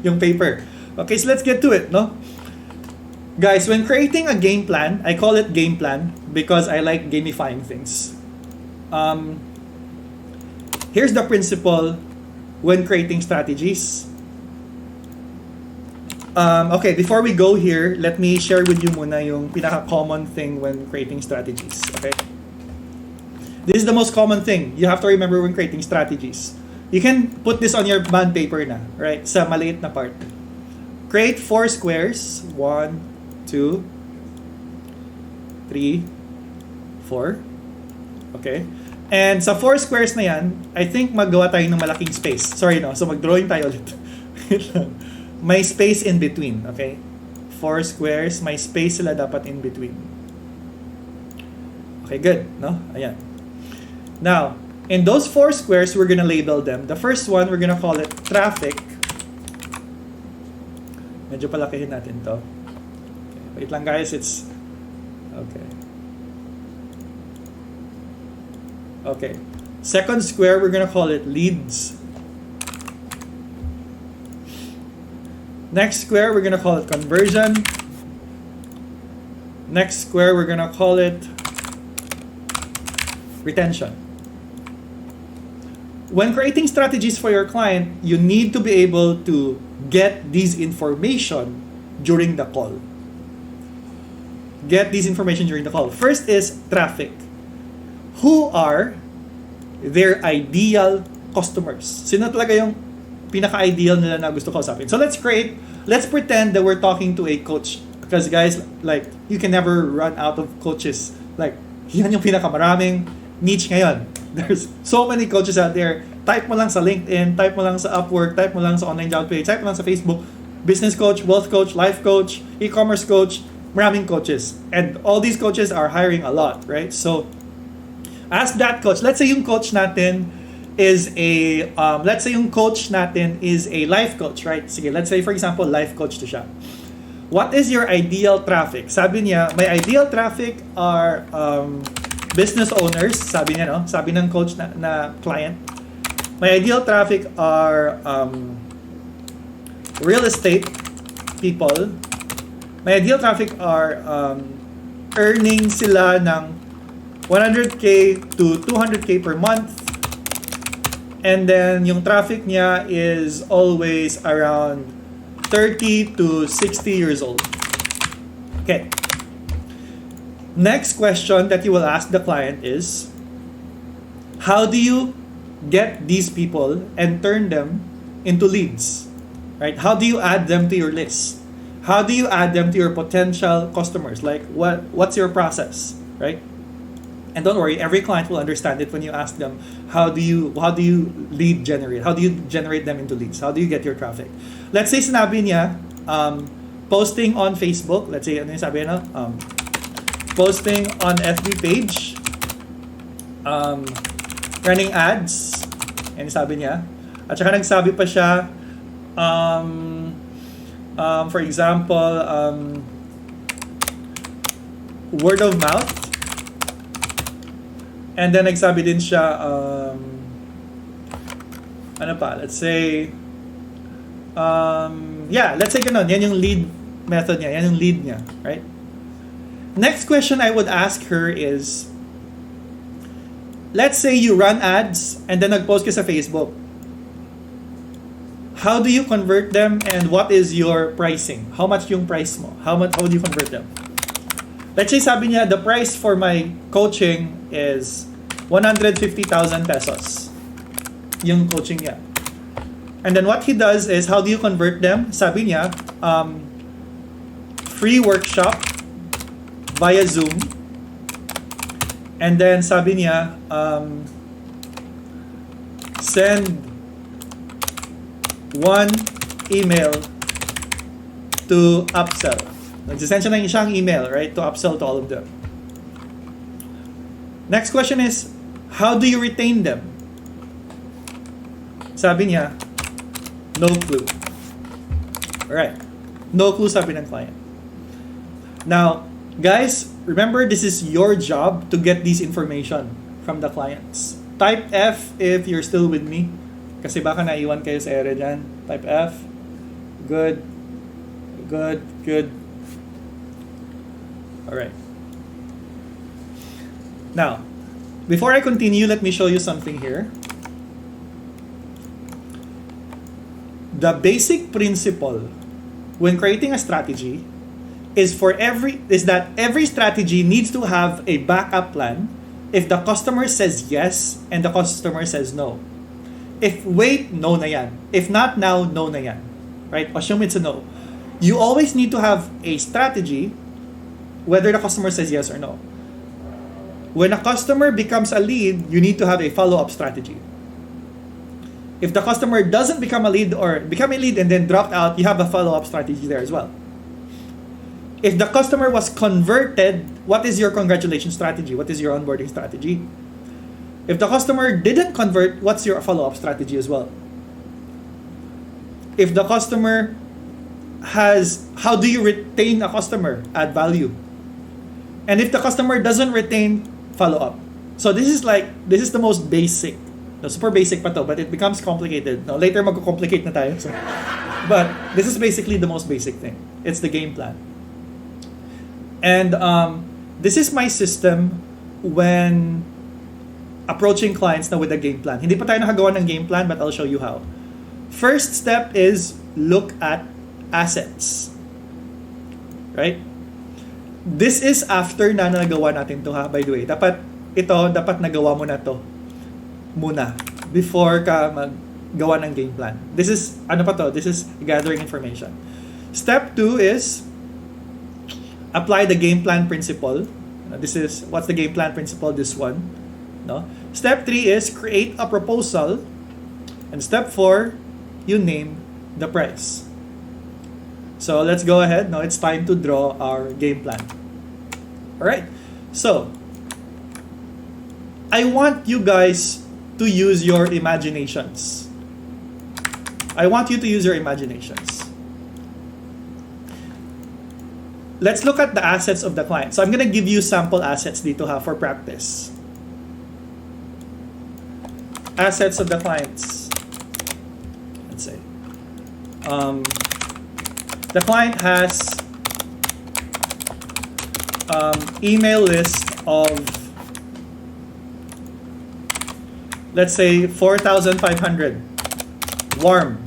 yung paper. Okay, so let's get to it, no? Guys, when creating a game plan, I call it game plan because I like gamifying things. Here's the principle when creating strategies. Okay, before we go here, let me share with you muna yung pinaka-common thing when creating strategies. Okay? This is the most common thing you have to remember when creating strategies. You can put this on your bond paper na, right? Sa maliit na part. Create 4 squares. 1, 2, 3, 4. Okay? And sa 4 squares na yan, I think maggawa tayo ng malaking space. Sorry, no? So mag-drawing tayo ulit. May space in between, okay? 4 squares, may space sila dapat in between. Okay, good, no? Ayan. Now, in those 4 squares, we're gonna label them. The first one, we're gonna call it traffic. Medyo palakihin natin to. Okay, wait lang guys, it's... Okay. Okay. Second square, we're gonna call it leads. Next square, we're gonna call it conversion. Next square, we're gonna call it retention. When creating strategies for your client, you need to be able to get these information during the call. Get these information during the call. First is traffic. Who are their ideal customers? Sino talaga yung pinaka-ideal nila na gusto kausapin? So let's pretend that we're talking to a coach. Because guys, like, you can never run out of coaches. Like, yan yung pinakamaraming niche ngayon. There's so many coaches out there. Type mo lang sa LinkedIn, type mo lang sa Upwork, type mo lang sa online job page, type mo lang sa Facebook. Business coach, wealth coach, life coach, e-commerce coach, maraming coaches. And all these coaches are hiring a lot, right? So, ask that coach. Let's say yung coach natin is a life coach, right? Sige, let's say for example, life coach to siya. What is your ideal traffic? Sabi niya, my ideal traffic are business owners, sabi niya, no? Sabi ng coach na client. My ideal traffic are real estate people. My ideal traffic are earning sila ng 100k to 200k per month. And then yung traffic niya is always around 30 to 60 years old. Okay. Next question that you will ask the client is, how do you get these people and turn them into leads? Right? How do you add them to your list? How do you add them to your potential customers? Like, what's your process? Right? And don't worry, every client will understand it when you ask them, how do you lead generate? How do you generate them into leads? How do you get your traffic? Let's say sinabi niya, posting on Facebook. Let's say, ano yung sabi niya? Posting on FB page. Running ads. And sabi niya. At saka nagsabi pa siya, for example, word of mouth. And then nagsabi din siya, ano pa, let's say, let's say ganun, yan yung lead method niya, yan yung lead niya, right? Next question I would ask her is, let's say you run ads and then nag-post ka sa Facebook. How do you convert them and what is your pricing? How much yung price mo? How do you convert them? Let's say sabi niya, the price for my coaching is 150,000 pesos. Yung coaching niya. And then what he does is, how do you convert them? Sabi niya, free workshop via Zoom. And then sabi niya, send one email to upsell. Nagsisend siya ng isang email, right, to upsell to all of them. Next question is, how do you retain them? Sabi niya, no clue. Alright. No clue, sabi ng client. Now, guys, remember this is your job to get this information from the clients. Type F if you're still with me. Kasi baka naiwan kayo sa area dyan. Type F. Good. Good. Good. All right. Now, before I continue, let me show you something here. The basic principle when creating a strategy is that every strategy needs to have a backup plan if the customer says yes and the customer says no. If wait, no na yan. If not now, no na yan. Right? Assume it's a no. You always need to have a strategy whether the customer says yes or no. When a customer becomes a lead, you need to have a follow-up strategy. If the customer doesn't become a lead or become a lead and then dropped out, you have a follow-up strategy there as well. If the customer was converted, what is your congratulations strategy? What is your onboarding strategy? If the customer didn't convert, what's your follow-up strategy as well? If the customer how do you retain a customer? Add value. And if the customer doesn't retain, follow up. So this is the most basic. No, super basic pa to, but it becomes complicated. No, later magko-complicate na tayo. So, but this is basically the most basic thing. It's the game plan. And this is my system when approaching clients na with a game plan. Hindi pa tayo nakagawa ng game plan, but I'll show you how. First step is look at assets. Right? This is after na nagawa natin to, ha, by the way. Dapat nagawa mo na to muna before ka maggawa ng game plan. This is This is gathering information. Step 2 is apply the game plan principle. What's the game plan principle? This one. No? Step 3 is create a proposal. And step 4, you name the price. So let's go ahead. Now it's time to draw our game plan. Alright. So, I want you guys to use your imaginations. I want you to use your imaginations. Let's look at the assets of the client. So I'm gonna give you sample assets dito, ha, for practice. Assets of the clients. Let's say. The client has email list of, let's say, 4,500 warm.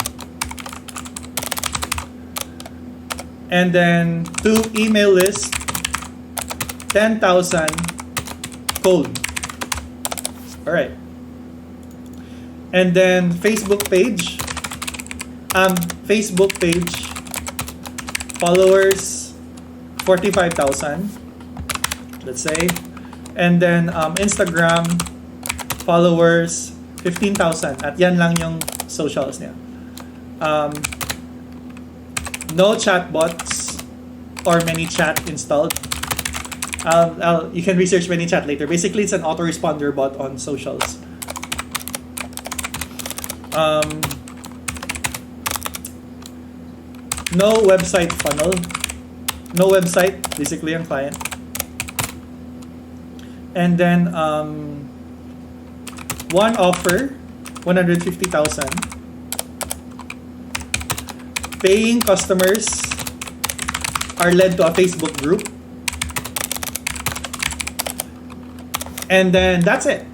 And then 2 email list, 10,000 cold. All right. And then Facebook page, followers 45,000, let's say. And then Instagram followers 15,000. At yan lang yung socials niya. No chatbots or ManyChat installed. You can research ManyChat later. Basically, it's an autoresponder bot on socials. No website funnel. No website, basically ang client. And then one offer, 150,000. Paying customers are led to a Facebook group. And then that's it.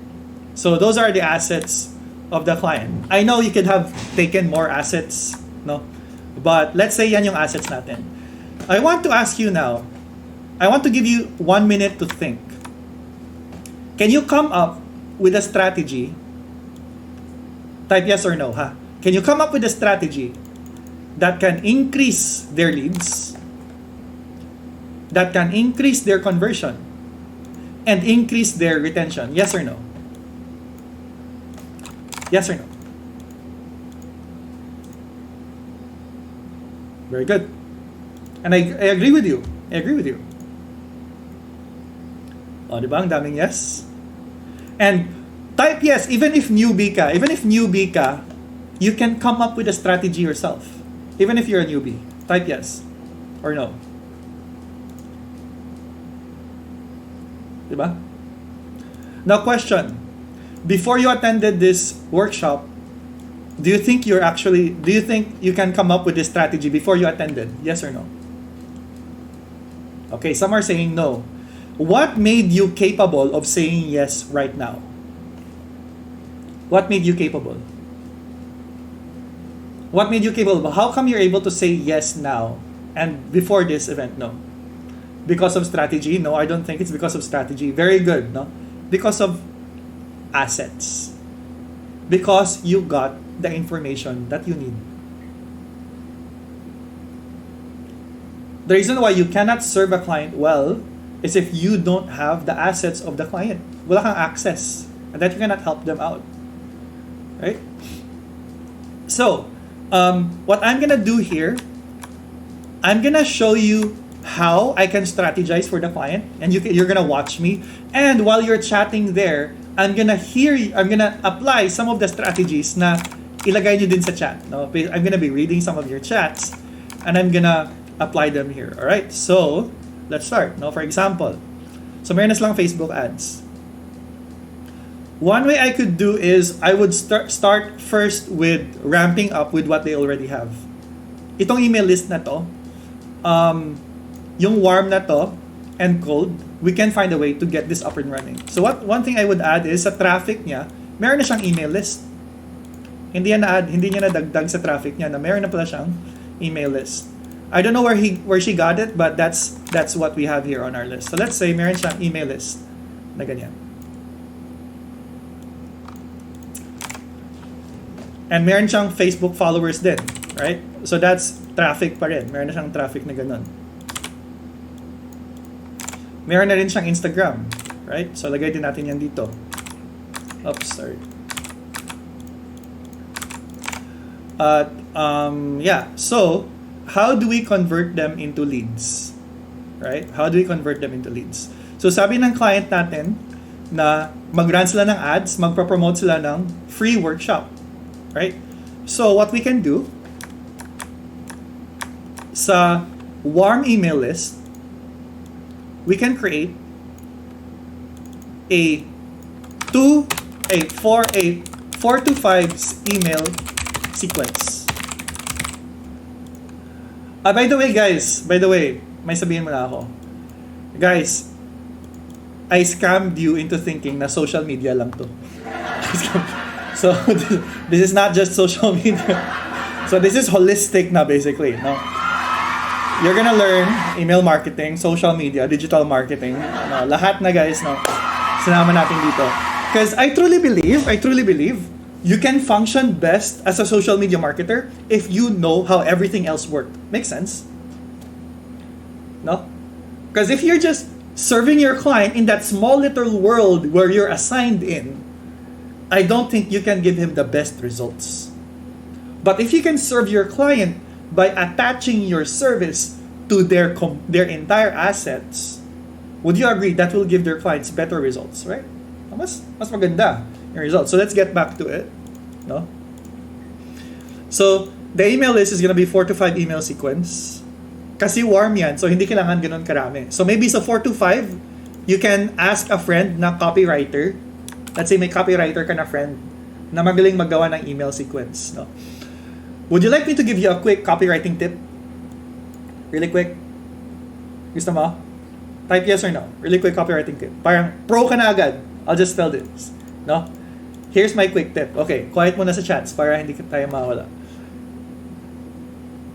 So those are the assets of the client. I know you could have taken more assets, no? But let's say yan yung assets natin. I want to ask you now, I want to give you 1 minute to think. Can you come up with a strategy? Type yes or no, ha? Can you come up with a strategy that can increase their leads, that can increase their conversion, and increase their retention? Yes or no? Yes or no? Very good. And I agree with you. I agree with you. O, di ba? Ang daming yes. And type yes, even if newbie ka, you can come up with a strategy yourself. Even if you're a newbie. Type yes or no. Di ba? Now question. Before you attended this workshop, Do you think you can come up with this strategy before you attended? Yes or no? Okay, some are saying no. What made you capable of saying yes right now? What made you capable? What made you capable? How come you're able to say yes now and before this event, no? Because of strategy? No, I don't think it's because of strategy. Very good, no? Because of assets. Because you got the information that you need. The reason why you cannot serve a client well is if you don't have the assets of the client. Wala kang access. And that you cannot help them out. Right? So, what I'm gonna do here, I'm gonna show you how I can strategize for the client, and you're gonna watch me. And while you're chatting there, I'm gonna apply some of the strategies na ilagay nyo din sa chat. No? I'm gonna be reading some of your chats, and I'm gonna apply them here. All right. So let's start. No, for example, so meron na silang Facebook ads. One way I could do is I would start first with ramping up with what they already have. Itong email list na to, yung warm na to and cold, we can find a way to get this up and running. So one thing I would add is sa traffic niya, meron na siyang email list. Hindi niya nadagdag sa traffic niya na meron na pala siyang email list. I don't know where she got it, but that's what we have here on our list. So let's say meron siyang email list na ganyan. And meron siyang Facebook followers din, right? So that's traffic pa rin. Meron na siyang traffic na ganun. Meron na rin siyang Instagram, right? So lagay din natin yan dito. Oops, sorry. Yeah, so how do we convert them into leads? Right? How do we convert them into leads? So sabi ng client natin na mag-run sila ng ads, magpo-promote sila ng free workshop. Right? So what we can do sa warm email list, we can create a 4 to 5 email sequence. By the way, may sabihin mo na ako. Guys, I scammed you into thinking na social media lang to. So, this is not just social media. So, this is holistic na basically, no? You're gonna learn email marketing, social media, digital marketing, no? Lahat na guys, no? Sinama natin dito. Because I truly believe you can function best as a social media marketer if you know how everything else works. Makes sense? No? Because if you're just serving your client in that small little world where you're assigned in, I don't think you can give him the best results. But if you can serve your client by attaching your service to their entire assets, would you agree that will give their clients better results, right? Mas maganda yung results. So let's get back to it. No? So the email list is gonna be 4 to 5 email sequence. Kasi warm yan, so hindi kailangan ganun karami. So maybe sa 4 to 5, you can ask a friend na copywriter. Let's say may copywriter ka na friend na magaling maggawa ng email sequence. No? Would you like me to give you a quick copywriting tip? Really quick? Gusto mo? Type yes or no. Really quick copywriting tip. Parang pro ka na agad. I'll just spell this. No? Here's my quick tip. Okay, quiet muna sa chats para hindi tayo mawala.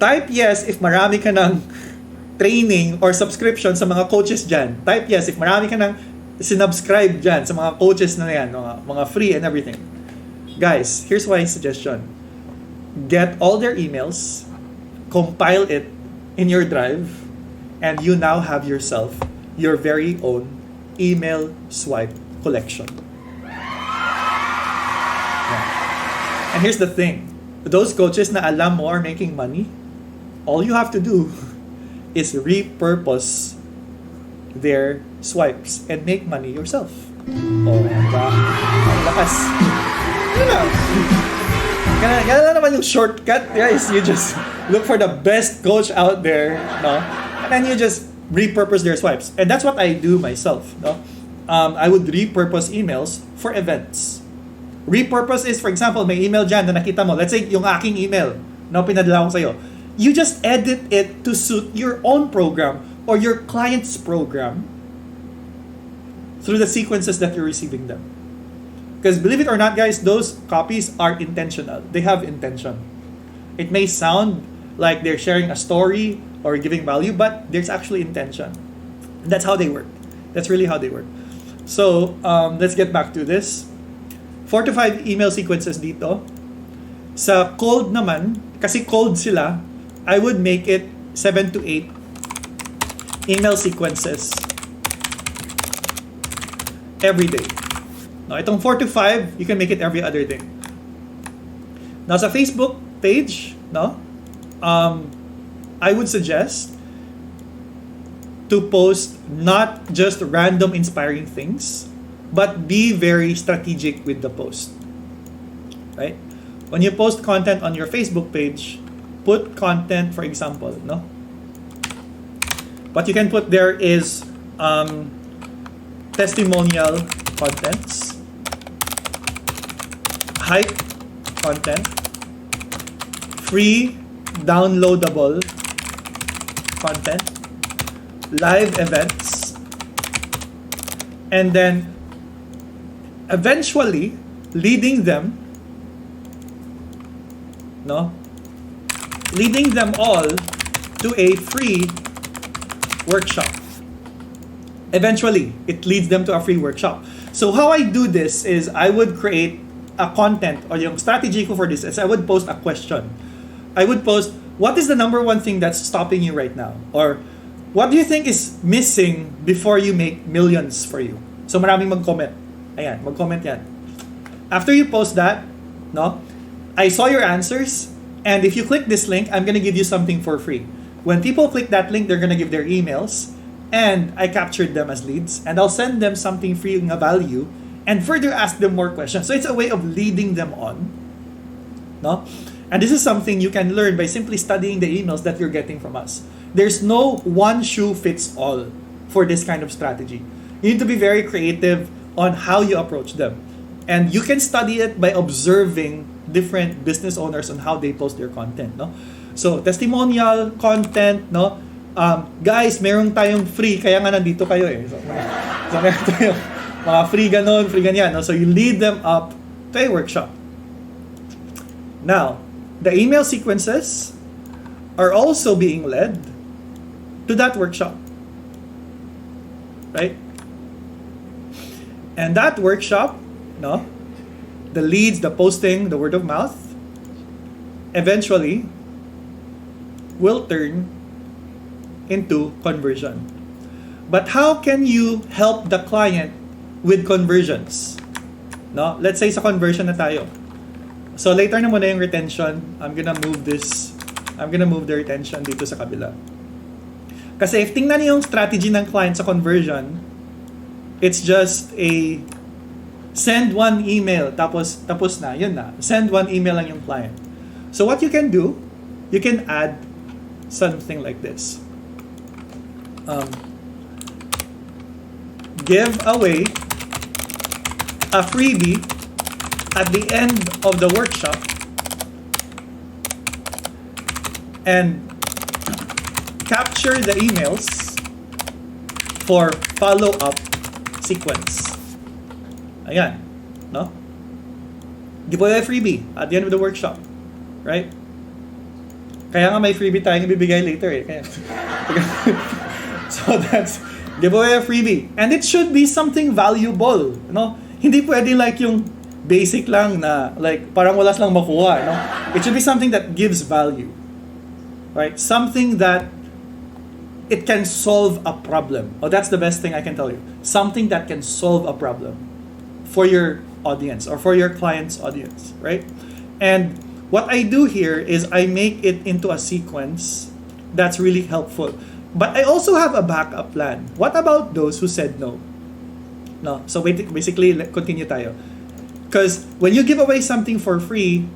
Type yes if marami ka ng training or subscription sa mga coaches dyan. Type yes if marami ka ng sinubscribe dyan sa mga coaches na yan, mga free and everything. Guys, here's my suggestion. Get all their emails, compile it in your drive, and you now have yourself your very own email swipe collection. Yeah. And here's the thing. Those coaches na alam mo are making money, all you have to do is repurpose their swipes and make money yourself. Oh, diba? Ang lakas. Yun lang. Ganun lang naman yung shortcut, guys. You just look for the best coach out there, no? And then you just repurpose their swipes. And that's what I do myself, no? I would repurpose emails for events. Repurpose is, for example, may email dyan na nakita mo. Let's say, yung aking email na pinadala ko sa'yo. You just edit it to suit your own program or your client's program through the sequences that you're receiving them. Because believe it or not, guys, those copies are intentional. They have intention. It may sound like they're sharing a story or giving value, but there's actually intention. That's how they work. That's really how they work. So, let's get back to this. 4 to 5 email sequences dito. Sa cold naman, kasi cold sila, I would make it 7 to 8 email sequences every day. Now, itong 4 to 5, you can make it every other day. Now, sa Facebook page, no, I would suggest to post not just random inspiring things, but be very strategic with the post. Right? When you post content on your Facebook page, put content, for example, no? What you can put there is testimonial contents, hype content, free downloadable content, live events, and then eventually leading them all to a free workshop. Eventually, it leads them to a free workshop. So how I do this is I would create a content, or yung strategy ko for this is I would post a question. I would post, what is the number one thing that's stopping you right now? Or what do you think is missing before you make millions for you? So maraming mag-comment. Ayan, mag-comment yan. After you post that, no, I saw your answers, and if you click this link, I'm gonna give you something for free. When people click that link, they're gonna give their emails, and I captured them as leads, and I'll send them something free ng value, and further ask them more questions. So it's a way of leading them on, no? And this is something you can learn by simply studying the emails that you're getting from us. There's no one shoe fits all for this kind of strategy. You need to be very creative on how you approach them. And you can study it by observing different business owners on how they post their content, no? So, testimonial, content, no? Guys, meron tayong free, kaya nga nandito kayo eh. So meron tayong mga free ganon, free ganyan, no? So, you lead them up to a workshop. Now, the email sequences are also being led to that workshop. Right? And that workshop, no, the leads, the posting, the word of mouth, eventually will turn into conversion. But how can you help the client with conversions? No? Let's say sa conversion na tayo. So later na muna yung retention. I'm gonna move the retention dito sa kabila. Kasi if tingnan niyo yung strategy ng client sa conversion, it's just a send one email, tapos na, yun na. Send one email lang yung client. So what you can do, you can add something like this. Give away a freebie at the end of the workshop, and capture the emails for follow-up sequence. Ayan, no? Give away a freebie at the end of the workshop, right? Kaya nga may freebie tayong ibibigay later eh. Kaya. So that's, give away a freebie. And it should be something valuable, no? Hindi pwede like yung basic lang na like parang wala silang makuha, no? It should be something that gives value. Right? Something that it can solve a problem. Oh, that's the best thing I can tell you. Something that can solve a problem for your audience or for your client's audience, right? And what I do here is I make it into a sequence that's really helpful. But I also have a backup plan. What about those who said no? No. So basically, continue tayo. Because when you give away something for free,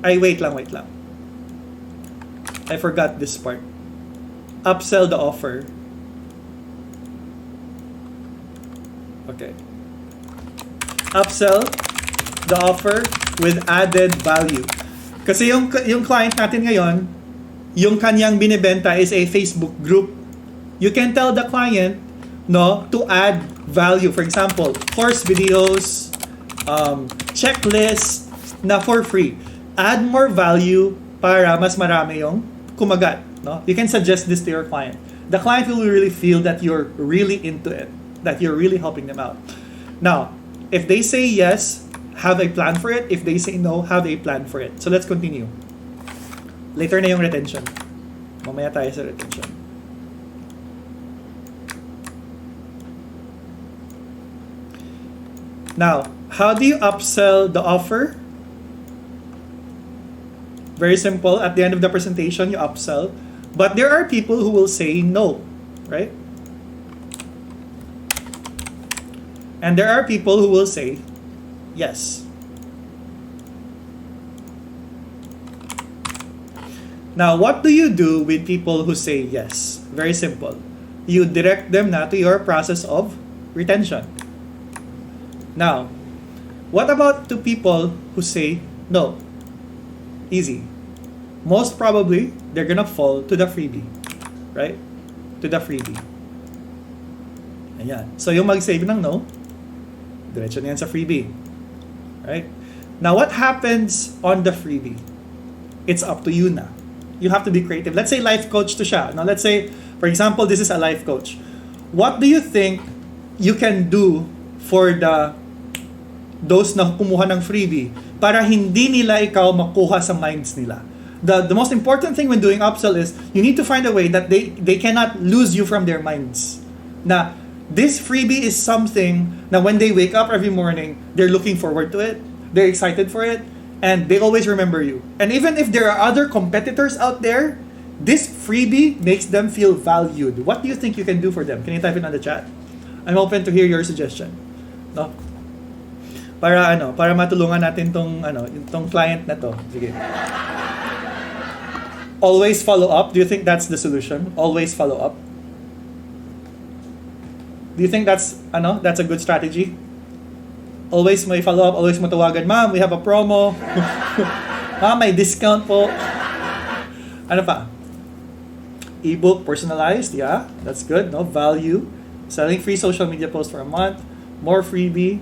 wait lang. I forgot this part. Upsell the offer. Okay. Upsell the offer with added value. Kasi yung client natin ngayon, yung kanyang binibenta is a Facebook group. You can tell the client, no, to add value. For example, course videos, checklist na for free. Add more value para mas marami yung kumagat. No? You can suggest this to your client. The client will really feel that you're really into it, that you're really helping them out. Now, if they say yes, have a plan for it. If they say no, have a plan for it. So let's continue. Later na yung retention. Mamaya tayo sa retention. Now, how do you upsell the offer? Very simple. At the end of the presentation, you upsell. But there are people who will say no, right? And there are people who will say yes. Now, what do you do with people who say yes? Very simple. You direct them na to your process of retention. Now, what about to people who say no? Easy. Most probably, they're gonna fall to the freebie. Right? To the freebie. Ayan. So, yung mag-save ng no, diretso na yan sa freebie. Right? Now, what happens on the freebie? It's up to you na. You have to be creative. Let's say life coach to siya. Now, let's say, for example, this is a life coach. What do you think you can do for those na kumuha ng freebie para hindi nila ikaw makuha sa minds nila? The most important thing when doing upsell is you need to find a way that they cannot lose you from their minds. Na this freebie is something na when they wake up every morning, they're looking forward to it, they're excited for it, and they always remember you. And even if there are other competitors out there, this freebie makes them feel valued. What do you think you can do for them? Can you type it on the chat? I'm open to hear your suggestion. No? Para matulungan natin tong client na to. Sige. Always follow up. Do you think that's the solution? Always follow up. Do you think that's a good strategy? Always may follow up, always mo tawagan, ma'am, we have a promo. Ma'am, may discount po. Ano pa? Ebook, personalized, yeah, that's good, no? Value. Selling free social media posts for a month. More freebie.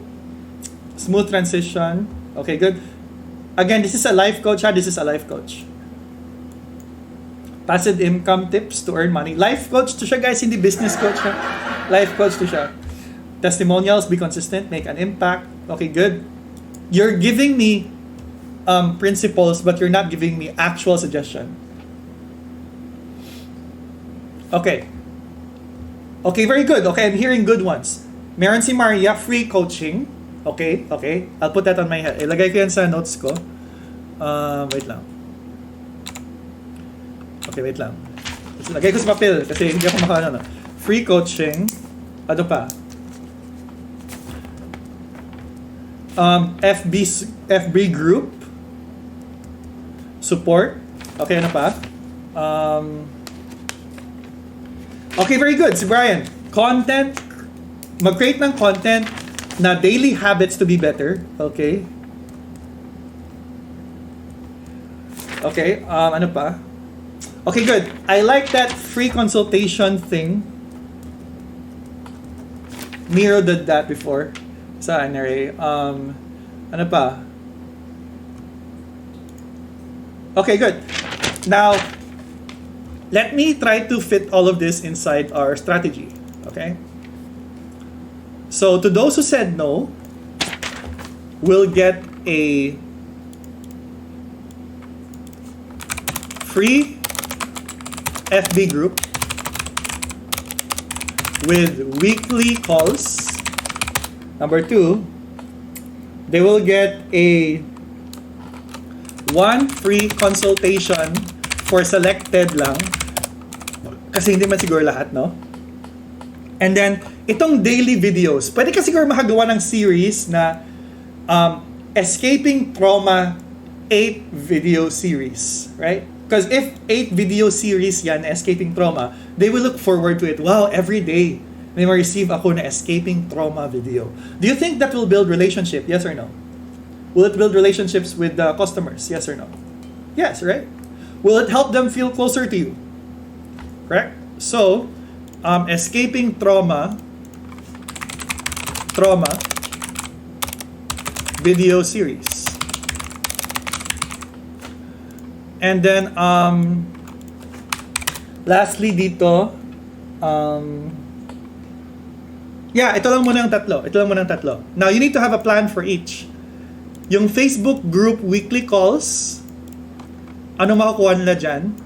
Smooth transition. Okay, good. Again, this is a life coach, This is a life coach. Passive income tips to earn money. Life coach to siya, guys, hindi business coach siya. Life coach to siya. Testimonials, be consistent, make an impact. Okay, good. You're giving me principles, but you're not giving me actual suggestion. Okay. Okay, very good. Okay, I'm hearing good ones. Meron si Maria, free coaching. Okay. I'll put that on my head. Ilagay ko yan sa notes ko. Wait lang. Okay, wait lang. Lagay ko sa papel kasi hindi ako makakano. Free coaching. Ano pa? FB group. Support. Okay, ano pa? Okay, very good. Si Brian. Content. Mag-create ng content na daily habits to be better. Okay. Okay, ano pa? Okay, good. I like that free consultation thing. Miro did that before. Saan, Ray? Ano pa? Okay, good. Now, let me try to fit all of this inside our strategy. Okay? So, to those who said no, we'll get a free FB group with weekly calls. Number 2, they will get one free consultation for selected lang. Kasi hindi man siguro lahat, no? And then, itong daily videos, pwede ka siguro makagawa ng series na Escaping Trauma 8 video series, right? Because if 8 video series yan, Escaping Trauma, they will look forward to it. Wow, every day, may ma-receive ako na Escaping Trauma video. Do you think that will build relationship? Yes or no? Will it build relationships with the customers? Yes or no? Yes, right? Will it help them feel closer to you? Correct? So, escaping trauma video series. And then, lastly dito, ito lang muna yung tatlo. Now, you need to have a plan for each. Yung Facebook group weekly calls, ano makukuha nila dyan?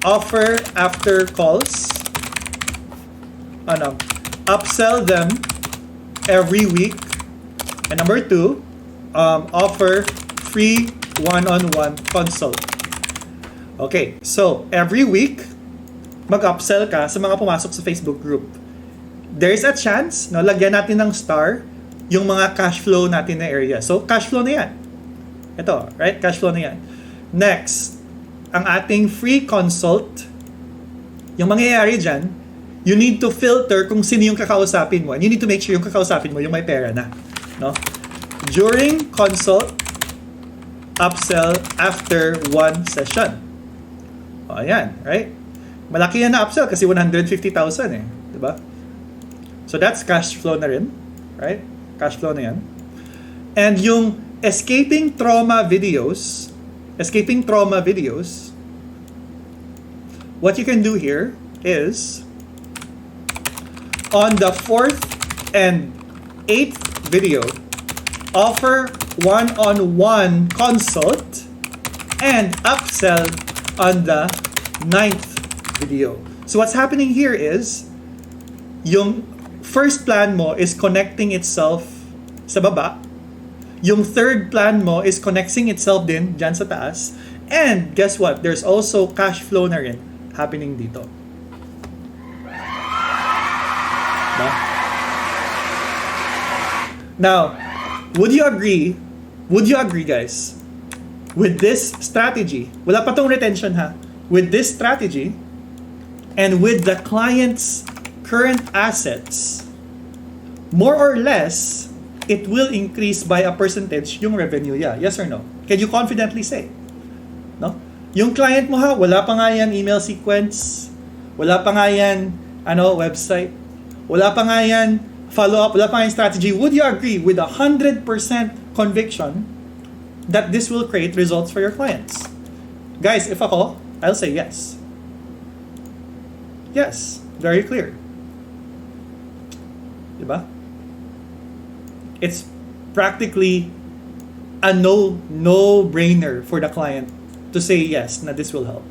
Offer after calls. Upsell them every week. And number 2, offer free one-on-one consult. Okay, so every week, mag-upsell ka sa mga pumasok sa Facebook group. There's a chance, no, lagyan natin ng star yung mga cash flow natin na area. So, cash flow na yan. Ito, right? Cash flow na yan. Next, ang ating free consult, yung mangyayari dyan, you need to filter kung sino yung kakausapin mo. And you need to make sure yung kakausapin mo yung may pera na. No? During consult, upsell after one session. O, ayan, right? Malaki yan na upsell kasi 150,000 eh. Diba? So, that's cash flow na rin. Right? Cash flow na yan. And yung escaping trauma videos, what you can do here is, on the 4th and 8th video, offer one-on-one consult and upsell on the 9th video. So what's happening here is, yung first plan mo is connecting itself sa baba. Yung third plan mo is connecting itself din dyan sa taas. And guess what? There's also cash flow na rin happening dito. No? Now, would you agree guys, with this strategy, wala pa tong retention ha, with this strategy, and with the client's current assets, more or less, it will increase by a percentage yung revenue niya. Yes or no? Can you confidently say? No? Yung client mo ha, wala pa nga yan email sequence, wala pa nga yan website, wala pa nga yan follow-up, wala pa nga yan strategy. Would you agree with 100% conviction that this will create results for your clients? Guys, if ako, I'll say yes. Yes, very clear. Diba? It's practically a no-brainer for the client to say yes, na this will help.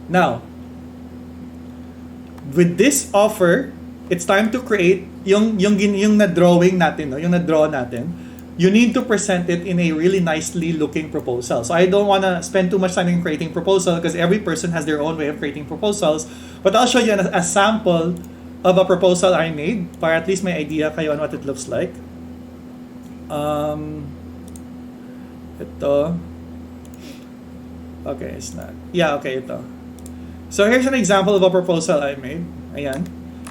Now, with this offer, it's time to create yung na-drawing natin, no? Yung na-draw natin. You need to present it in a really nicely looking proposal. So I don't want to spend too much time in creating proposal because every person has their own way of creating proposals. But I'll show you a sample of a proposal I made para at least may idea kayo on what it looks like. Ito. Okay, it's not. Yeah, okay, ito. So here's an example of a proposal I made. Ayan.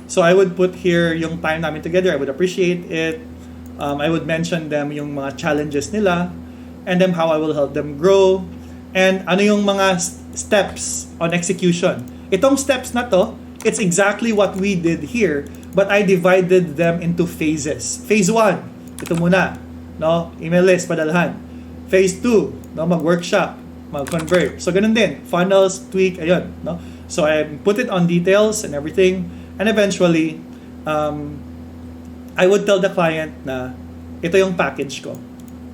So I would put here yung time namin together. I would appreciate it. I would mention them yung mga challenges nila and then how I will help them grow and ano yung mga steps on execution. Itong steps na to, it's exactly what we did here, but I divided them into phases. Phase 1, ito muna, no? Email list, padalhan. Phase 2, no? Mag-workshop, mag-convert. So ganun din, funnels, tweak, ayun, no? So I put it on details and everything, and eventually, I would tell the client na ito yung package ko,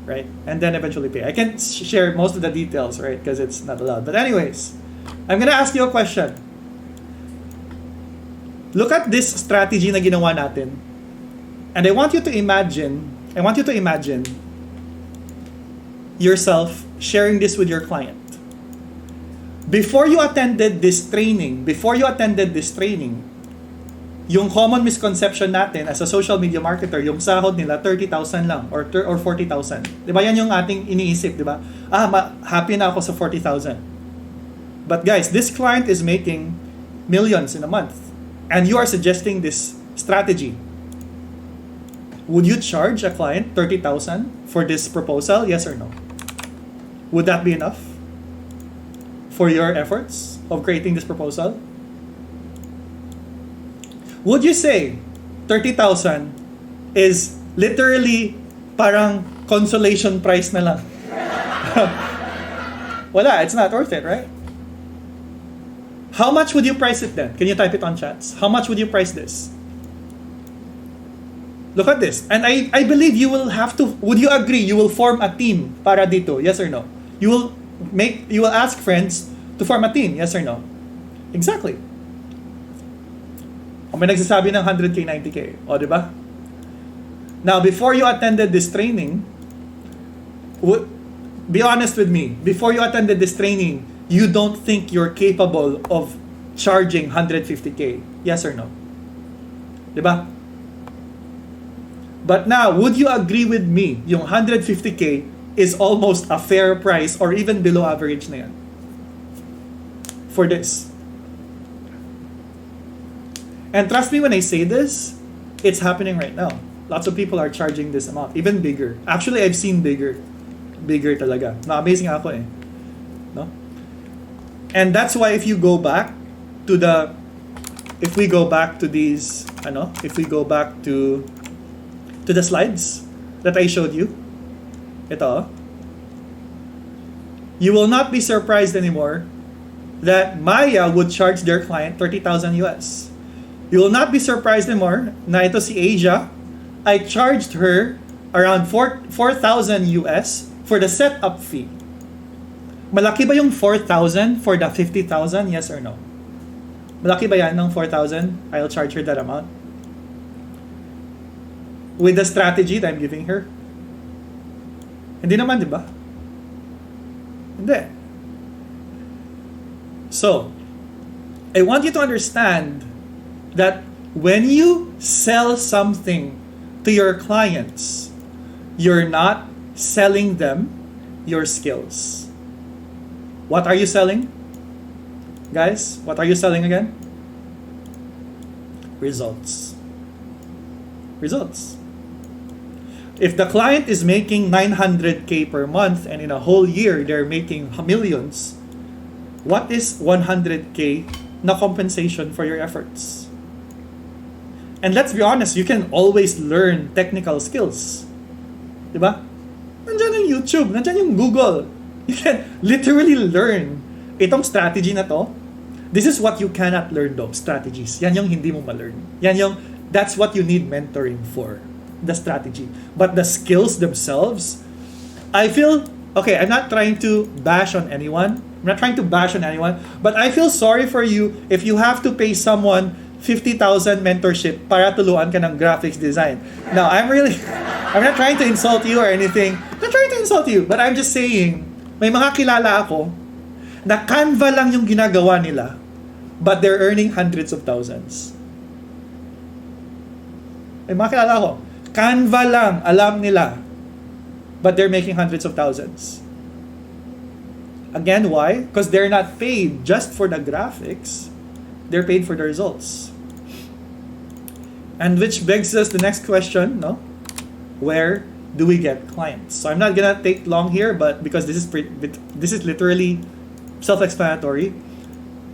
right? And then eventually pay. I can't share most of the details, right? Because it's not allowed. But anyways, I'm gonna ask you a question. Look at this strategy na ginawa natin. And I want you to imagine yourself sharing this with your client. Before you attended this training, yung common misconception natin as a social media marketer, yung sahod nila 30,000 lang or 40,000. 'Di ba? Yan yung ating iniisip, 'di ba? Happy na ako sa 40,000. But guys, this client is making millions in a month. And you are suggesting this strategy. would you charge a client 30,000 for this proposal? Yes or no? Would that be enough for your efforts of creating this proposal? Would you say 30,000 is literally parang consolation price na lang? Wala, it's not worth it, right? How much would you price it then? Can you type it on chats? How much would you price this? Look at this. And I believe you will have to, would you agree, you will form a team para dito, yes or no? You will ask friends to form a team, yes or no? Exactly. O may nagsasabi ng 100K, 90K. O, di ba? Now, before you attended this training, be honest with me, before you attended this training, you don't think you're capable of charging 150K, yes or no? Di ba? But now, would you agree with me, yung 150K is almost a fair price or even below average na yan for this? And trust me when I say this, it's happening right now. Lots of people are charging this amount, even bigger. Actually, I've seen bigger talaga. Na-amazing ako eh. No? And that's why if you go back to the, if we go back to these, if we go back to the slides that I showed you, ito, you will not be surprised anymore that Maya would charge their client 30,000 US. You will not be surprised anymore na ito si Asia, I charged her around 4,000 US for the setup fee. Malaki ba yung 4,000 for the 50,000? Yes or no? Malaki ba yan ng 4,000? I'll charge her that amount. With the strategy that I'm giving her? Hindi naman, di ba? Hindi. So, I want you to understand that when you sell something to your clients, you're not selling them your skills. What are you selling? Guys, what are you selling again? Results. Results. If the client is making 900K per month and in a whole year they're making millions, what is 100K na compensation for your efforts? And let's be honest, you can always learn technical skills. Diba? Nandiyan yung YouTube, nandiyan yung Google. You can literally learn itong strategy na to. This is what you cannot learn though, strategies. Yan yung hindi mo ma-learn. That's what you need mentoring for, the strategy. But the skills themselves, I feel, okay, I'm not trying to bash on anyone. But I feel sorry for you if you have to pay someone 50,000 mentorship para tuluan ka ng graphics design. Now, I'm not trying to insult you or anything. I'm not trying to insult you, but I'm just saying, may mga kilala ako na Canva lang yung ginagawa nila, but they're earning hundreds of thousands. May mga kilala ako, Canva lang, alam nila, but they're making hundreds of thousands. Again, why? Because they're not paid just for the graphics. They're paid for the results. And which begs us the next question, no? Where do we get clients? So I'm not gonna take long here, but because this is literally self-explanatory.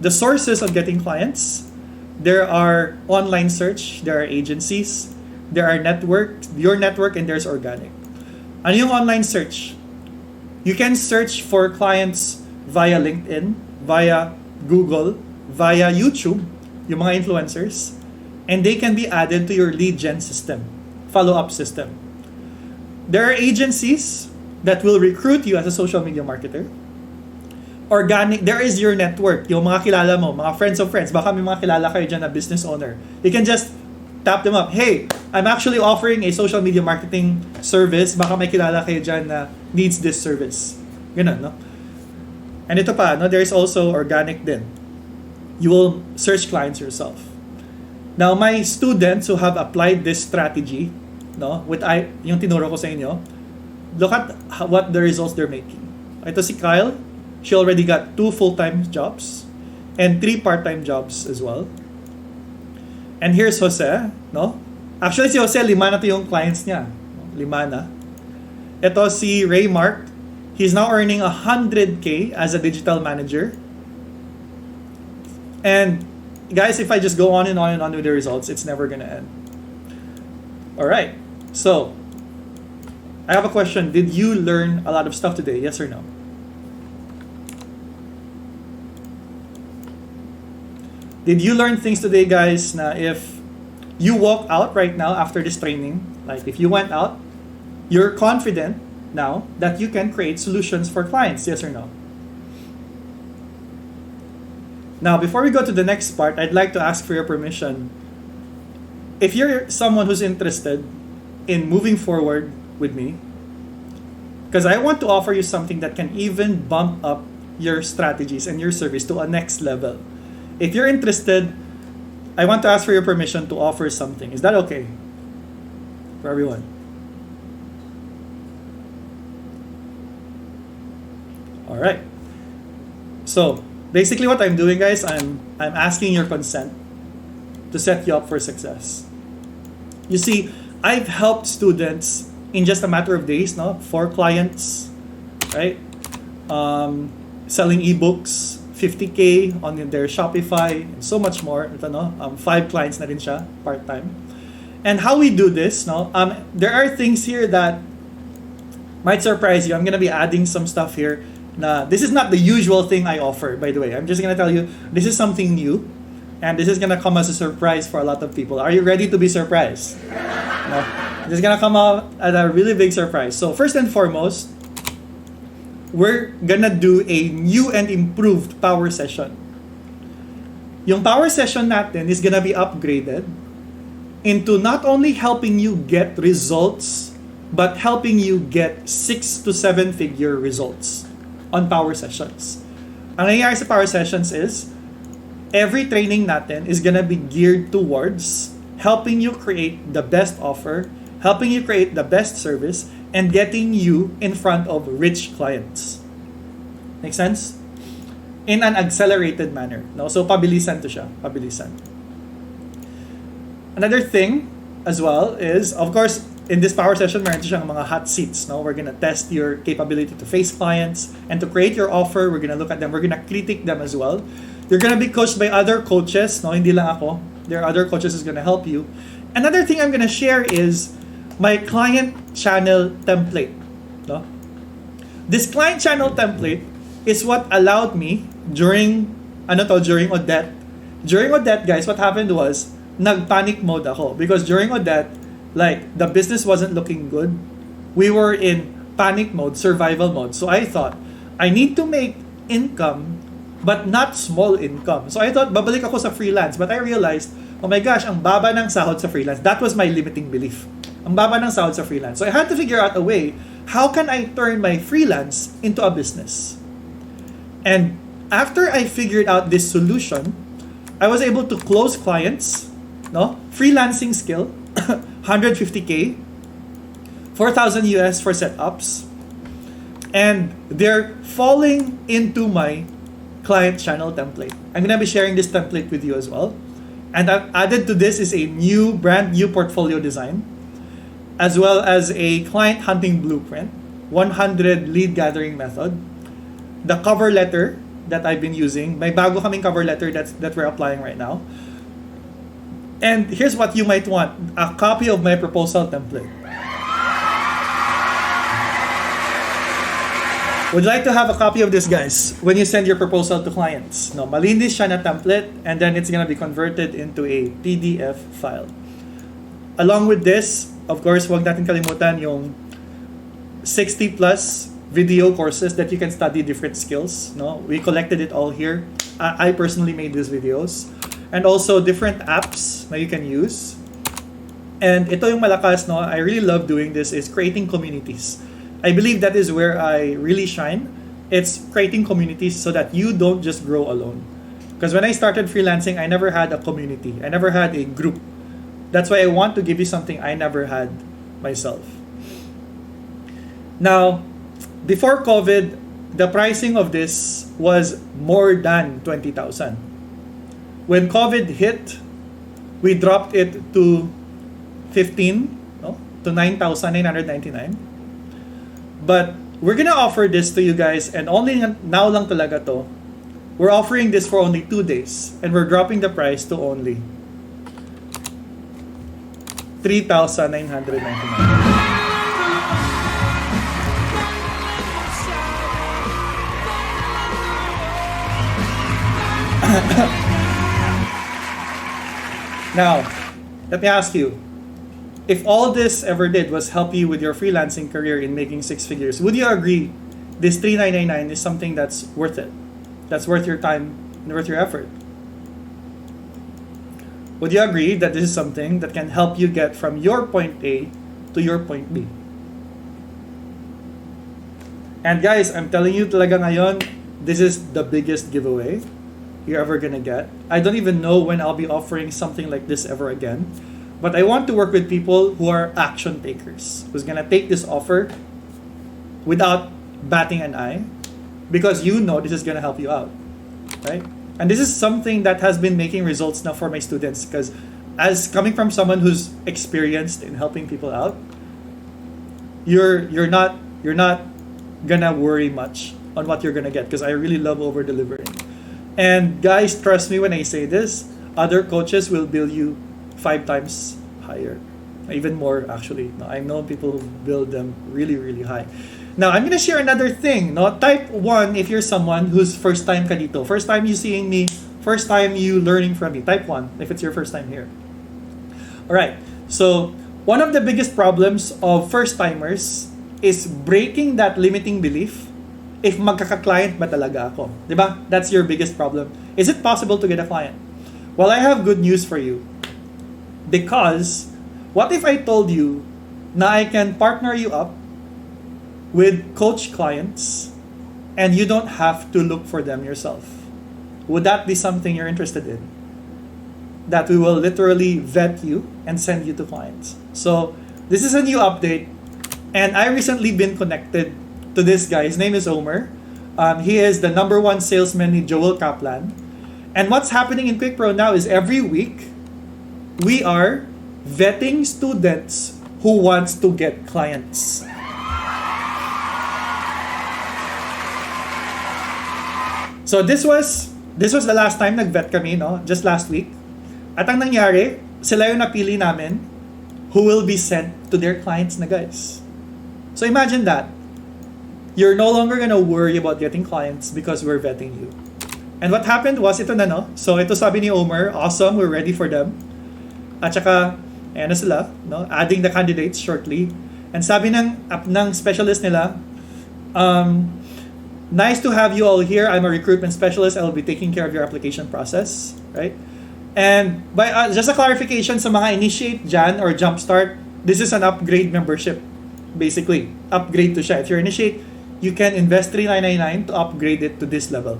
The sources of getting clients, there are online search, there are agencies, there are your network, and there's organic. Ano yung online search? You can search for clients via LinkedIn, via Google, via YouTube, yung mga influencers, and they can be added to your lead gen system, follow-up system. There are agencies that will recruit you as a social media marketer. Organic, there is your network, yung mga kilala mo, mga friends of friends, baka may mga kilala kayo dyan na business owner. You can just tap them up. Hey, I'm actually offering a social media marketing service, baka may kilala kayo dyan na needs this service. Ganun, no? And ito pa, no, there is also organic din. You will search clients yourself. Now, my students who have applied this strategy, no, yung tinuro ko sa inyo, look at what the results they're making. Ito si Kyle, she already got 2 full-time jobs and 3 part-time jobs as well. And here's Jose, no? Actually, si Jose, 5 na to yung clients niya. 5 na. Ito si Ray Mark. He's now earning 100K as a digital manager. And guys, if I just go on and on and on with the results, it's never gonna end. Alright. So, I have a question. Did you learn a lot of stuff today? Yes or no? Did you learn things today, guys, na if you walk out right now after this training, like if you went out, you're confident now that you can create solutions for clients, yes or no? Now, before we go to the next part, I'd like to ask for your permission. If you're someone who's interested in moving forward with me, because I want to offer you something that can even bump up your strategies and your service to a next level. If you're interested, I want to ask for your permission to offer something. Is that okay? For everyone. All right. So, basically what I'm doing, guys, I'm asking your consent to set you up for success. You see, I've helped students in just a matter of days, no? 4 clients, right? Selling ebooks, 50K on their Shopify, and so much more. Ito, no? 5 clients na rin siya, part-time. And how we do this, no? There are things here that might surprise you. I'm gonna be adding some stuff here. This is not the usual thing I offer, by the way. I'm just gonna tell you, this is something new, and this is gonna come as a surprise for a lot of people. Are you ready to be surprised? No? This is gonna come out as a really big surprise. So first and foremost, we're gonna do a new and improved power session. Yung power session natin is gonna be upgraded into not only helping you get results, but helping you get 6 to 7 figure results on power sessions. Ang nangyayari sa power sessions is, every training natin is gonna be geared towards helping you create the best offer, helping you create the best service, and getting you in front of rich clients. Make sense? In an accelerated manner. No? So, pabilisan to siya. Pabilisan. Another thing as well is, of course, in this power session, meron siyang mga hot seats. No? We're gonna test your capability to face clients and to create your offer. We're gonna look at them. We're gonna critique them as well. You're gonna be coached by other coaches. No? Hindi lang ako. There are other coaches who's gonna help you. Another thing I'm gonna share is my client channel template. No? This client channel template is what allowed me during Odette. During Odette, guys, what happened was, nag-panic mode ako. Because during Odette, like, the business wasn't looking good. We were in panic mode, survival mode. So I thought, I need to make income, but not small income. So I thought, babalik ako sa freelance. But I realized, oh my gosh, ang baba ng sahod sa freelance. That was my limiting belief. Ang baba ng sahod sa freelance. So I had to figure out a way, how can I turn my freelance into a business? And after I figured out this solution, I was able to close clients, no? Freelancing skill, 150K, 4,000 US for setups, and they're falling into my client channel template. I'm gonna be sharing this template with you as well. And I've added to this is a brand new portfolio design, as well as a client hunting blueprint, 100 lead gathering method, the cover letter that I've been using, may bago kaming cover letter that we're applying right now. And here's what you might want, a copy of my proposal template. Would like to have a copy of this, guys, when you send your proposal to clients. No, malinis siya na template, and then it's gonna be converted into a PDF file. Along with this, of course, huwag natin kalimutan yung 60 plus video courses that you can study different skills. No, we collected it all here. I personally made these videos, and also different apps that you can use. And ito yung malakas, no. I really love doing this, is creating communities. I believe that is where I really shine. It's creating communities so that you don't just grow alone. Because when I started freelancing, I never had a community. I never had a group. That's why I want to give you something I never had myself. Now, before COVID, the pricing of this was more than 20,000. When COVID hit, we dropped it to 15, no, to 9,999. But we're gonna offer this to you guys, and only now lang talaga to. We're offering this for only 2 days, and we're dropping the price to only 3,999. Now, let me ask you, if all this ever did was help you with your freelancing career in making 6 figures, would you agree this 3,999 is something that's worth it? That's worth your time and worth your effort? Would you agree that this is something that can help you get from your point A to your point B? And guys, I'm telling you talaga ngayon, this is the biggest giveaway you're ever gonna get. I don't even know when I'll be offering something like this ever again. But I want to work with people who are action takers, who's gonna take this offer without batting an eye, because you know this is gonna help you out, right? And this is something that has been making results now for my students, because as coming from someone who's experienced in helping people out, you're not gonna worry much on what you're gonna get, because I really love over delivering. And guys, trust me when I say this, other coaches will bill you 5 times higher, even more actually. No, I've known people who build them really, really high. Now, I'm gonna share another thing. No, type 1 if you're someone who's first time ka dito. First time you seeing me, first time you learning from me. Type 1 if it's your first time here. Alright, so one of the biggest problems of first timers is breaking that limiting belief. If magkaka-client ba talaga ako? Diba? That's your biggest problem. Is it possible to get a client? Well, I have good news for you. Because, what if I told you na I can partner you up with coach clients and you don't have to look for them yourself? Would that be something you're interested in? That we will literally vet you and send you to clients. So, this is a new update, and I recently been connected to this guy. His name is Omer. He is the #1 salesman in Joel Kaplan. And what's happening in QuickPro now is every week, we are vetting students who wants to get clients. So this was the last time nag-vet kami, no? Just last week. At ang nangyari, sila yung napili namin who will be sent to their clients na guys. So imagine that. You're no longer gonna worry about getting clients because we're vetting you. And what happened was, ito na no. So ito sabi ni Omer, awesome, we're ready for them. At saka, ayan na sila, no? Adding the candidates shortly. And sabi ng specialist nila, nice to have you all here. I'm a recruitment specialist. I will be taking care of your application process, right? And by just a clarification sa mga initiate dyan or jumpstart, this is an upgrade membership, basically. Upgrade to siya. If you're initiate, you can invest $3,999 to upgrade it to this level.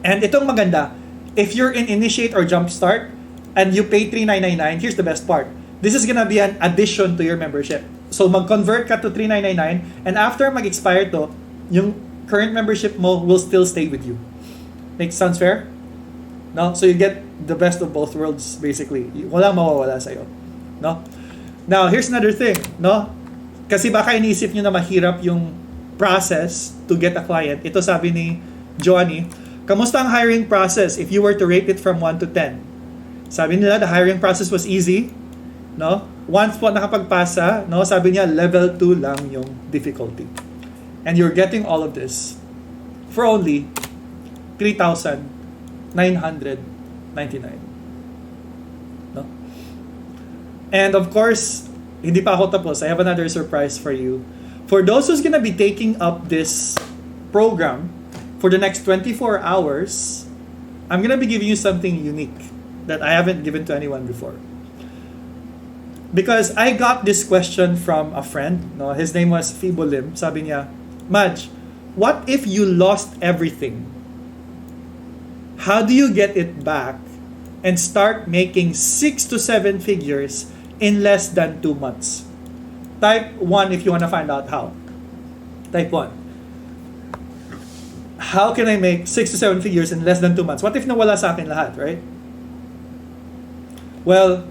And itong maganda, if you're in initiate or jumpstart and you pay $3,999, here's the best part. This is gonna be an addition to your membership. So mag-convert ka to $3,999, and after mag-expire to, yung current membership mo will still stay with you. Makes sense fair? No? So you get the best of both worlds, basically. Walang mawawala sa'yo. No? Now, here's another thing. No? Kasi baka iniisip nyo na mahirap yung process to get a client. Ito sabi ni Johnny, kamusta ang hiring process if you were to rate it from 1 to 10? Sabi nila, the hiring process was easy. No? Once po nakapagpasa, no, sabi niya, level 2 lang yung difficulty. And you're getting all of this for only $3,999. No? And of course, hindi pa ako tapos. I have another surprise for you. For those who's gonna be taking up this program for the next 24 hours, I'm gonna be giving you something unique that I haven't given to anyone before. Because I got this question from a friend. No, his name was Fibo Lim. Sabi niya, Madge, what if you lost everything? How do you get it back and start making 6 to 7 figures in less than 2 months? Type 1 if you want to find out how. Type 1. How can I make 6 to 7 figures in less than 2 months? What if nawala sa akin lahat, right? Well,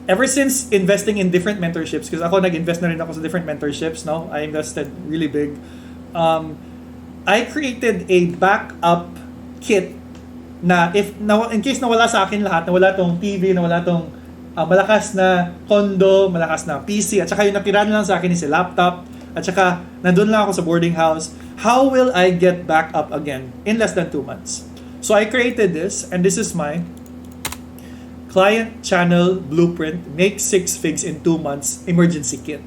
ever since investing in different mentorships, because ako nag-invest na rin ako sa different mentorships, no? I invested really big. I created a backup kit na in case nawala sa akin lahat, nawala tong TV, nawala tong malakas na condo, malakas na PC, at saka yung natira na lang sa akin is a laptop, at saka nandun lang ako sa boarding house, how will I get back up again in less than 2 months? So I created this, and this is my client channel blueprint, make 6 figs in 2 months emergency kit.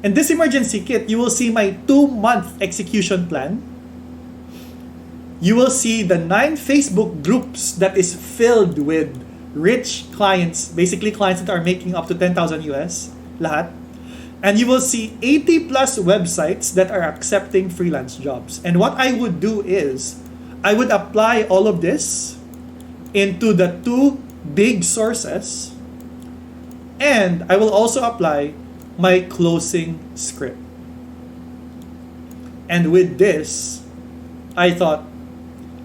In this emergency kit, you will see my 2-month execution plan. You will see the 9 Facebook groups that is filled with rich clients, basically clients that are making up to 10,000 US, lahat. And you will see 80 plus websites that are accepting freelance jobs. And what I would do is, I would apply all of this into the 2 big sources, and I will also apply my closing script. And with this, I thought,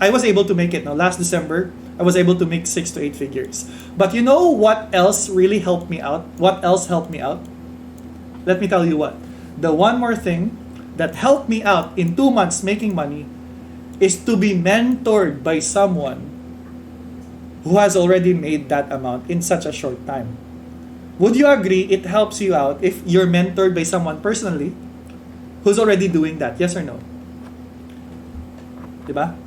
I was able to make it. Now, last December, I was able to make 6 to 8 figures. But you know what else really helped me out? What else helped me out? Let me tell you what. The one more thing that helped me out in 2 months making money is to be mentored by someone who has already made that amount in such a short time. Would you agree it helps you out if you're mentored by someone personally who's already doing that? Yes or no? Diba?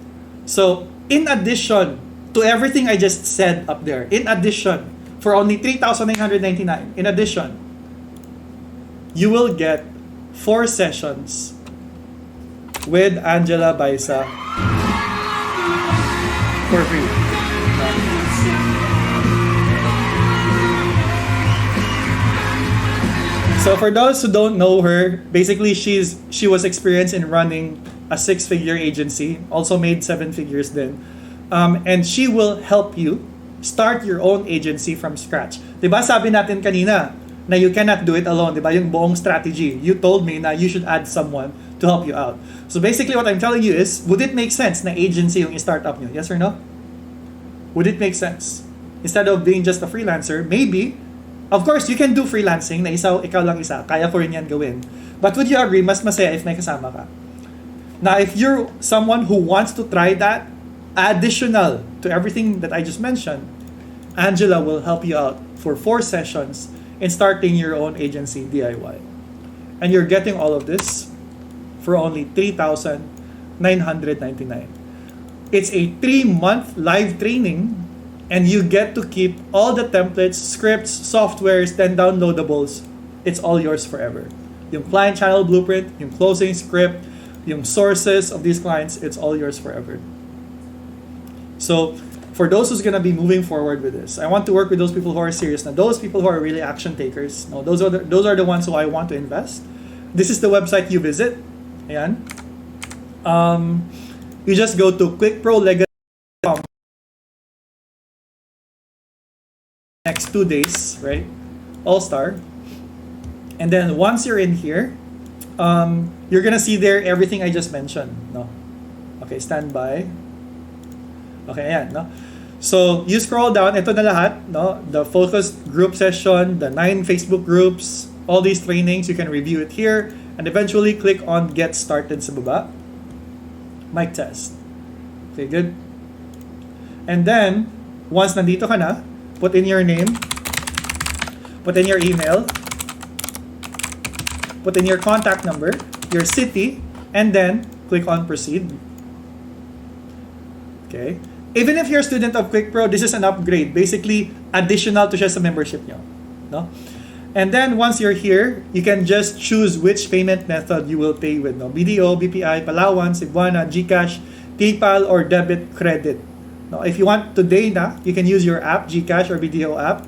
So, in addition to everything I just said up there, in addition, for only 3,999, in addition, you will get 4 sessions with Angela Baisa for free. So for those who don't know her, basically she was experienced in running a 6-figure agency, also made 7 figures then. And she will help you start your own agency from scratch. Diba sabi natin kanina na you cannot do it alone, diba? Yung buong strategy. You told me na you should add someone to help you out. So basically what I'm telling you is, would it make sense na agency yung i-startup nyo? Yes or no? Would it make sense? Instead of being just a freelancer, maybe, of course, you can do freelancing na ikaw lang isa. Kaya ko rin yan gawin. But would you agree, mas masaya if may kasama ka? Now, if you're someone who wants to try that, additional to everything that I just mentioned, Angela will help you out for 4 sessions in starting your own agency DIY. And you're getting all of this for only 3,999. It's a 3-month live training, and you get to keep all the templates, scripts, softwares, then downloadables. It's all yours forever. Yung client channel blueprint, yung closing script, yung sources of these clients, it's all yours forever. So, for those who's gonna be moving forward with this, I want to work with those people who are serious. Now, those people who are really action takers, no, those are the ones who I want to invest. This is the website you visit. Ayan. You just go to quickprolegacy.com next 2 days, right? All-star. And then once you're in here, you're gonna see there everything I just mentioned, no? Okay, stand by. Okay, ayan, no? So, you scroll down, ito na lahat, no? The focused group session, the 9 Facebook groups, all these trainings, you can review it here, and eventually click on Get Started sa baba. Mic test. Okay, good. And then, once nandito ka na, put in your name, put in your email, put in your contact number, your city, and then click on Proceed. Okay. Even if you're a student of QuickPro, this is an upgrade. Basically, additional to siya sa membership nyo. No? And then, once you're here, you can just choose which payment method you will pay with. No? BDO, BPI, Palawan, Cebuana, GCash, PayPal, or debit credit. No? If you want today na, you can use your app, GCash or BDO app.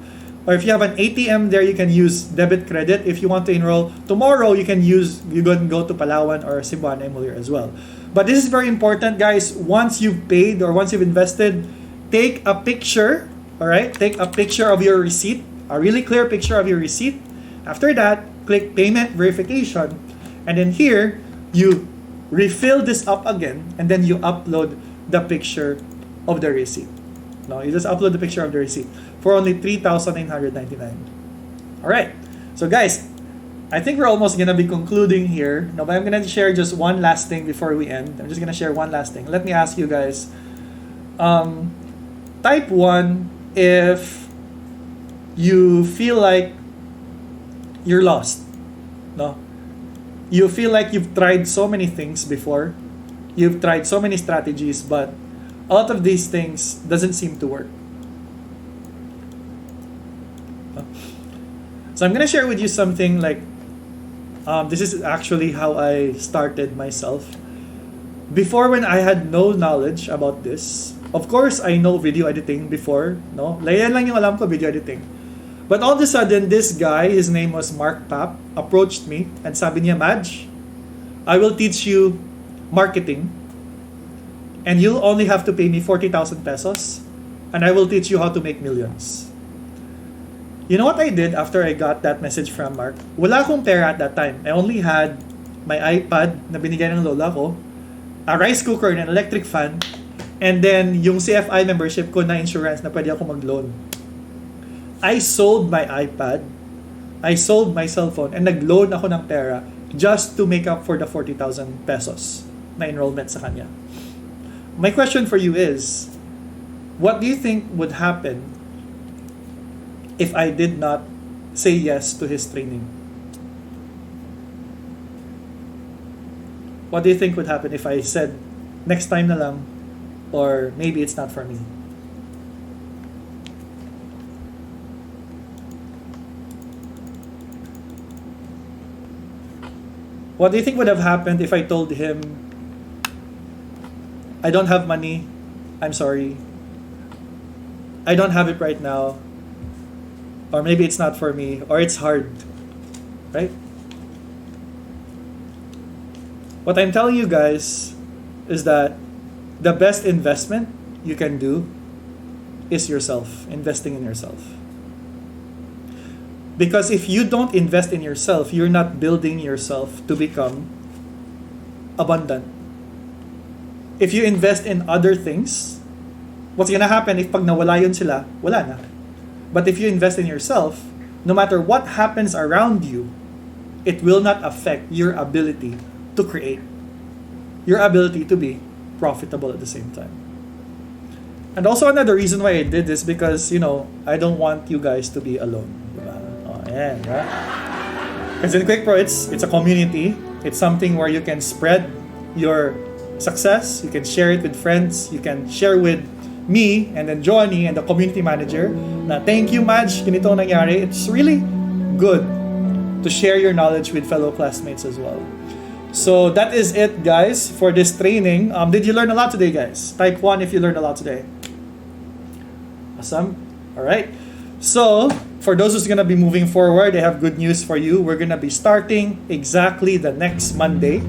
Or if you have an ATM there, you can use debit credit. If you want to enroll tomorrow, you can go to Palawan or Cebuana Emulir as well. But this is very important, guys. Once you've paid or once you've invested, take a picture, all right? Take a picture of your receipt, a really clear picture of your receipt. After that, click payment verification. And then here, you refill this up again, and then you upload the picture of the receipt. No, you just upload the picture of the receipt for only 3,999. All right. So guys, I think we're almost gonna be concluding here. No, but I'm gonna share just one last thing before we end. I'm just gonna share one last thing. Let me ask you guys. Type 1 if you feel like you're lost. No? You feel like you've tried so many things before. You've tried so many strategies, but a lot of these things doesn't seem to work. So I'm gonna share with you something like this is actually how I started myself. Before, when I had no knowledge about this, of course I know video editing before, no? Layan lang yung alam ko, video editing. But all of a sudden, this guy, his name was Mark Papp, approached me and sabi niya, Madge, I will teach you marketing and you'll only have to pay me 40,000 pesos and I will teach you how to make millions. You know what I did after I got that message from Mark? Wala akong pera at that time. I only had my iPad na binigay ng lola ko, a rice cooker and an electric fan, and then yung CFI membership ko na insurance na pwede ako mag-loan. I sold my iPad, I sold my cell phone, and nag-loan ako ng pera just to make up for the 40,000 pesos na enrollment sa kanya. My question for you is, what do you think would happen if I did not say yes to his training? What do you think would happen if I said, next time na lang, or maybe it's not for me? What do you think would have happened if I told him, I don't have money, I'm sorry, I don't have it right now, or maybe it's not for me, or it's hard, right? What I'm telling you guys is that the best investment you can do is yourself, investing in yourself. Because if you don't invest in yourself, you're not building yourself to become abundant. If you invest in other things, what's gonna happen if pag nawala yun sila, wala na. But if you invest in yourself, no matter what happens around you, it will not affect your ability to create, your ability to be profitable at the same time. And also another reason why I did this, because, you know, I don't want you guys to be alone. Diba? Oh, ayan, right? Because in Quick Pro, it's a community. It's something where you can spread your success, you can share it with friends, you can share with me and then Johnny and the community manager na thank you Madge, ganito ang nangyari. It's really good to share your knowledge with fellow classmates as well. So that is it, guys, for this training. Did you learn a lot today, guys? Type 1 if you learned a lot today. Awesome. All right. So for those who's gonna be moving forward, I have good news for you. We're gonna be starting exactly the next Monday.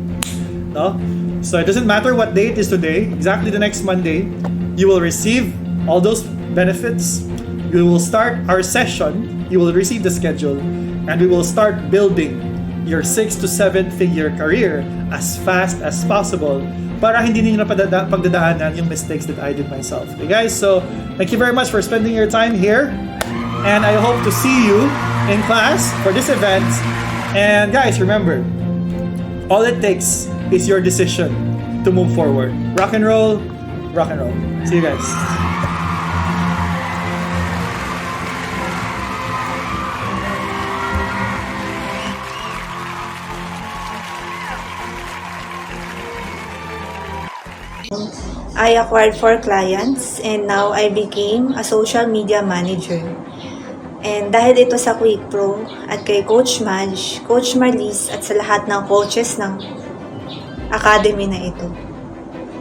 No? So it doesn't matter what day it is today. Exactly the next Monday, you will receive all those benefits. We will start our session. You will receive the schedule, and we will start building your 6 to 7 figure career as fast as possible para hindi niyo na pagdadaanan yung mistakes that I did myself. Okay, guys? So thank you very much for spending your time here, and I hope to see you in class for this event. And guys, remember, all it takes is your decision to move forward. Rock and roll, rock and roll. See you guys. I acquired 4 clients and now I became a social media manager. And dahil ito sa Quick Pro at kay Coach Madge, Coach Marlies at sa lahat ng coaches ng academy na ito.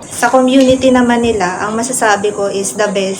Sa community naman nila, ang masasabi ko is the best